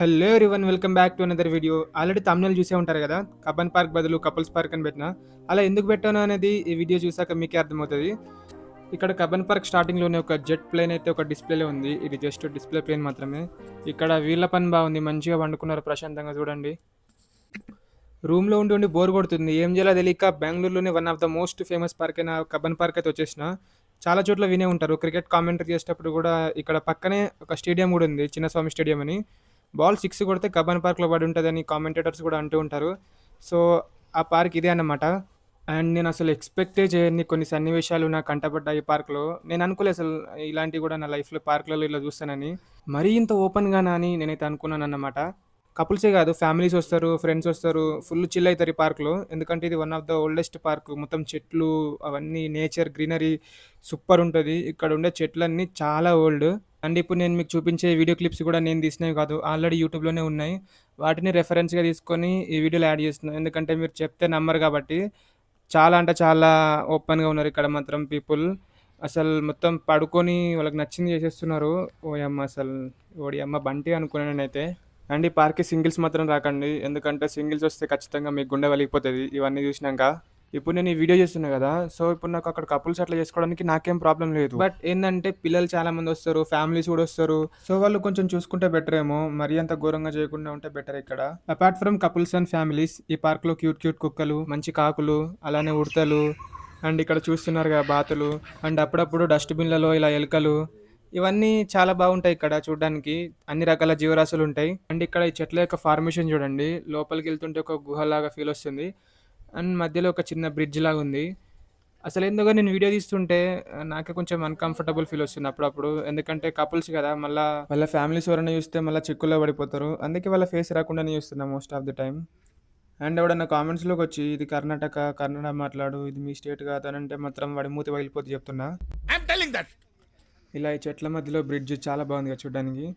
Hello everyone, welcome back to another video. Already తమిళ చూసే ఉంటారు కదా, కబ్బన్ పార్క్ బదులు కపుల్స్ పార్క్ అని పెట్టిన. అలా ఎందుకు పెట్టాను అనేది ఈ వీడియో చూసాక మీకే అర్థమవుతుంది. ఇక్కడ కబ్బన్ పార్క్ స్టార్టింగ్లోనే ఒక జెట్ ప్లేన్ అయితే ఒక డిస్ప్లేలో ఉంది. ఇది జస్ట్ డిస్ప్లే ప్లేన్ మాత్రమే. ఇక్కడ వీళ్ళ పని బాగుంది, మంచిగా వండుకున్నారు ప్రశాంతంగా. చూడండి, రూమ్లో ఉండి ఉండి బోర్ కొడుతుంది, ఏం చేయాలో తెలియక బెంగళూరులోనే one of the most famous park అయిన కబ్బన్ పార్క్ అయితే వచ్చేసిన. చాలా చోట్ల వినే ఉంటారు, క్రికెట్ కామెంటరీ చేసేటప్పుడు కూడా. ఇక్కడ పక్కనే ఒక స్టేడియం కూడా ఉంది, చిన్నస్వామి స్టేడియం అని. బాల్ 6 కొడితే కబ్బన్ పార్క్లో పడి ఉంటుందని కామెంటేటర్స్ కూడా అంటూ ఉంటారు. సో ఆ పార్క్ ఇదే అన్నమాట. అండ్ నేను అసలు ఎక్స్పెక్టే చేయని కొన్ని సన్నివేశాలు నాకు కంటపడ్డాయి ఈ పార్క్లో. నేను అనుకోలేదు అసలు ఇలాంటివి కూడా నా లైఫ్లో పార్క్లలో ఇలా చూస్తానని. మరీ ఇంత ఓపెన్గానా అని నేనైతే అనుకున్నాను అన్నమాట. కపుల్సే కాదు, ఫ్యామిలీస్ వస్తారు, ఫ్రెండ్స్ వస్తారు, ఫుల్ చిల్ అవుతారు ఈ పార్క్లో. ఎందుకంటే ఇది one of the oldest park. మొత్తం చెట్లు అవన్నీ, నేచర్ గ్రీనరీ సూపర్ ఉంటుంది. ఇక్కడ ఉండే చెట్లన్నీ చాలా ఓల్డ్. అండ్ ఇప్పుడు నేను మీకు చూపించే వీడియో క్లిప్స్ కూడా నేను తీసినవి కాదు, ఆల్రెడీ యూట్యూబ్లోనే ఉన్నాయి. వాటిని రెఫరెన్స్గా తీసుకొని ఈ వీడియోలో యాడ్ చేస్తున్నాను, ఎందుకంటే మీరు చెప్తే నమ్మరు కాబట్టి. చాలా అంటే చాలా ఓపెన్గా ఉన్నారు ఇక్కడ మాత్రం పీపుల్. అసలు మొత్తం పడుకొని వాళ్ళకి నచ్చింది చేసేస్తున్నారు. ఓయమ్మ అసలు, ఓడి అమ్మ బంటి అనుకున్నాను నేనైతే. అండ్ ఈ పార్క్‌కి సింగిల్స్ మాత్రం రాకండి, ఎందుకంటే సింగిల్స్ వస్తే ఖచ్చితంగా మీకు గుండె పగిలిపోతది ఇవన్నీ చూసినాక. ఇప్పుడు నేను ఈ వీడియో చేస్తున్నా కదా, సో ఇప్పుడు నాకు అక్కడ కపుల్స్ అట్లా చేసుకోవడానికి నాకేం ప్రాబ్లం లేదు. బట్ ఏందంటే పిల్లలు చాలా మంది వస్తారు, ఫ్యామిలీస్ కూడా వస్తారు. సో వాళ్ళు కొంచెం చూసుకుంటే బెటర్ ఏమో, మరీ అంత ఘోరంగా చేయకుండా ఉంటే బెటర్ ఇక్కడ. Apart from couples and families, ఈ పార్క్‌లో క్యూట్ క్యూట్ కుక్కలు, మంచి కాకులు, అలానే ఉడతలు, అండ్ ఇక్కడ చూస్తున్నారు కదా బాతులు, అండ్ అప్పుడప్పుడు డస్ట్‌బిన్‌లలో ఇలా ఎలుకలు, ఇవన్నీ చాలా బాగుంటాయి ఇక్కడ చూడడానికి. అన్ని రకాల జీవరాశులు ఉంటాయి. అండ్ ఇక్కడ ఈ చెట్ల యొక్క ఫార్మేషన్ చూడండి, లోపలికి వెళ్తుంటే ఒక గుహలాగా ఫీల్ వస్తుంది. అండ్ మధ్యలో ఒక చిన్న బ్రిడ్జ్ లాగా ఉంది. అసలు ఎందుకో నేను వీడియో తీస్తుంటే నాకే కొంచెం అన్‌కంఫర్టబుల్ ఫీల్ వస్తుంది అప్పుడప్పుడు. ఎందుకంటే కపుల్స్ కదా, మళ్ళా వాళ్ళ ఫ్యామిలీస్ ఎవరైనా చూస్తే మళ్ళీ చిక్కుల్లో పడిపోతారు. అందుకే వాళ్ళ ఫేస్ రాకుండానే చూస్తున్నా most of the time. And ఎవడన్నా కామెంట్స్‌లోకి వచ్చి ఇది కర్ణాటక, కన్నడ మాట్లాడు, ఇది మీ స్టేట్ కాదు అని అంటే మాత్రం వాడి మూతి పగిలిపోద్ది చెప్తున్నా. I'm telling that. ఇలా ఈ చెట్ల మధ్యలో బ్రిడ్జ్ చాలా బాగుంది కదా చూడడానికి.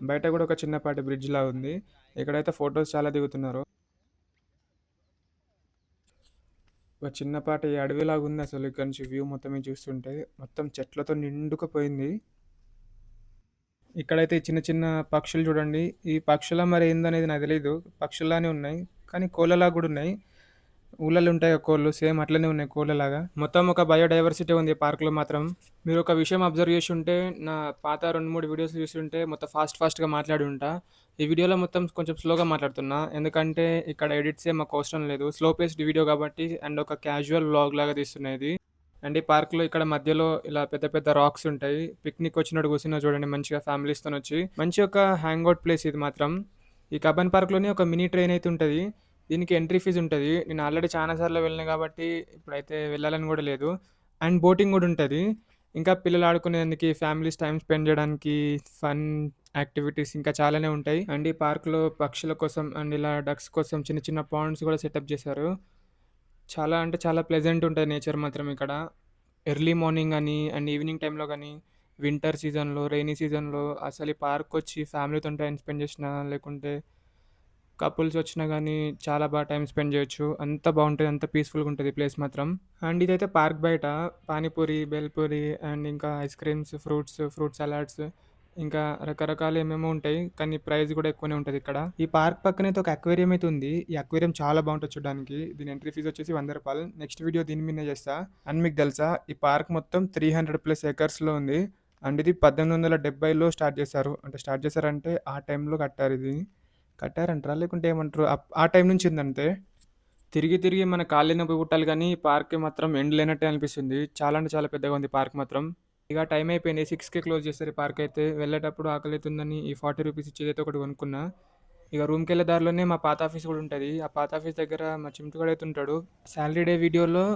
బయట కూడా ఒక చిన్నపాటి బ్రిడ్జ్ లా ఉంది. ఇక్కడైతే ఫొటోస్ చాలా దిగుతున్నారు. ఒక చిన్నపాటి అడవిలాగా ఉంది అసలు. ఇక్కడ నుంచి వ్యూ మొత్తం ఇది చూస్తుంటే మొత్తం చెట్లతో నిండుకుపోయింది. ఇక్కడైతే ఈ చిన్న చిన్న పక్షులు చూడండి. ఈ పక్షుల మరి ఏందనేది నాకు తెలీదు. పక్షుల్లానే ఉన్నాయి, కానీ కోళ్ళలాగా కూడా ఉన్నాయి. ఊళ్ళలో ఉంటాయి కదా కోళ్ళు, సేమ్ అట్లనే ఉన్నాయి కోళ్ళలాగా. మొత్తం ఒక బయోడైవర్సిటీ ఉంది ఈ పార్క్లో మాత్రం. మీరు ఒక విషయం అబ్జర్వ్ చేసి ఉంటే, నా పాత 2, 3 వీడియోస్ చూసి ఉంటే మొత్తం ఫాస్ట్గా మాట్లాడి ఉంటా. ఈ వీడియోలో మొత్తం కొంచెం స్లోగా మాట్లాడుతున్నా, ఎందుకంటే ఇక్కడ ఎడిట్స్ మాకు అవసరం లేదు. స్లో పేస్డ్ వీడియో కాబట్టి, అండ్ ఒక క్యాజువల్ వ్లాగ్ లాగా తీస్తున్నది. అండ్ ఈ పార్క్లో ఇక్కడ మధ్యలో ఇలా పెద్ద పెద్ద రాక్స్ ఉంటాయి. పిక్నిక్ వచ్చినట్టు కూర్చున్నా చూడండి మంచిగా ఫ్యామిలీస్తో వచ్చి. మంచి ఒక హ్యాంగ్ అవుట్ ప్లేస్ ఇది మాత్రం. ఈ కబ్బన్ పార్క్లోనే ఒక మినీ ట్రైన్ అయితే ఉంటుంది. దీనికి ఎంట్రీ ఫీజు ఉంటుంది. నేను ఆల్రెడీ చాలా సార్లు వెళ్ళిన కాబట్టి ఇప్పుడైతే వెళ్ళాలని కూడా లేదు. అండ్ బోటింగ్ కూడా ఉంటుంది. ఇంకా పిల్లలు ఆడుకునేందుకు, ఫ్యామిలీస్ టైం స్పెండ్ చేయడానికి, ఫన్ యాక్టివిటీస్ ఇంకా చాలానే ఉంటాయి. అండ్ ఈ పార్క్లో పక్షుల కోసం అండ్ ఇలా డక్స్ కోసం చిన్న చిన్న పాండ్స్ కూడా సెటప్ చేశారు. చాలా అంటే చాలా ప్లెజెంట్ ఉంటుంది నేచర్ మాత్రం ఇక్కడ. ఎర్లీ మార్నింగ్ అని అండ్ ఈవినింగ్ టైంలో కానీ, వింటర్ సీజన్లో, రెయినీ సీజన్లో అసలు ఈ పార్క్ వచ్చి ఫ్యామిలీతో టైం స్పెండ్ చేసినా, లేకుంటే కపుల్స్ వచ్చినా కానీ చాలా బాగా టైం స్పెండ్ చేయొచ్చు. అంత బాగుంటుంది, అంత పీస్ఫుల్గా ఉంటుంది ప్లేస్ మాత్రం. అండ్ ఇదైతే పార్క్ బయట పానీపూరి, బేల్పూరి, అండ్ ఇంకా ఐస్ క్రీమ్స్, ఫ్రూట్ సలాడ్స్, ఇంకా రకరకాలు ఏమేమో ఉంటాయి, కానీ ప్రైస్ కూడా ఎక్కువనే ఉంటుంది ఇక్కడ. ఈ పార్క్ పక్కనైతే ఒక అక్వేరియం అయితే ఉంది. ఈ అక్వేరియం చాలా బాగుంటుంది చూడడానికి. దీని ఎంట్రీ ఫీజు వచ్చేసి 100 రూపాయలు. నెక్స్ట్ వీడియో దీని మీదే చేస్తా. అండ్ మీకు తెలుసా, ఈ పార్క్ మొత్తం 300+ ఏకర్స్లో ఉంది. అండ్ ఇది 1870లో స్టార్ట్ చేశారంటే ఆ టైంలో కట్టారు. ఇది కట్టారంటారా లేకుంటే ఏమంటారు, ఆ టైం నుంచి ఉందంతే. తిరిగి తిరిగి మన కాళ్ళ నొప్పి పుట్టాలి, కానీ ఈ పార్క్ మాత్రం ఎండ్ లేనట్టే అనిపిస్తుంది. చాలా అంటే చాలా పెద్దగా ఉంది పార్క్ మాత్రం. ఇక టైం అయిపోయింది, 6కి క్లోజ్ చేస్తారు ఈ పార్క్ అయితే. వెళ్ళేటప్పుడు ఆకలి అవుతుందని ఈ 40 రూపీస్ ఇచ్చేదైతే ఒకటి కొనుక్కున్నా. ఇక రూమ్కి వెళ్ళే దారిలోనే మా పాత ఆఫీస్ కూడా ఉంటుంది. ఆ పాత ఆఫీస్ దగ్గర మా చిమ్టుగాడు అయితే ఉంటాడు. సాలరీ డే వీడియోలో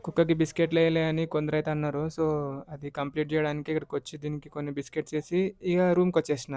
కుక్కకి బిస్కెట్లు వేయలే అని కొందరు అయితే అన్నారు. సో అది కంప్లీట్ చేయడానికి ఇక్కడికి వచ్చి దీనికి కొన్ని బిస్కెట్స్ వేసి ఇక రూమ్కి వచ్చేసిన.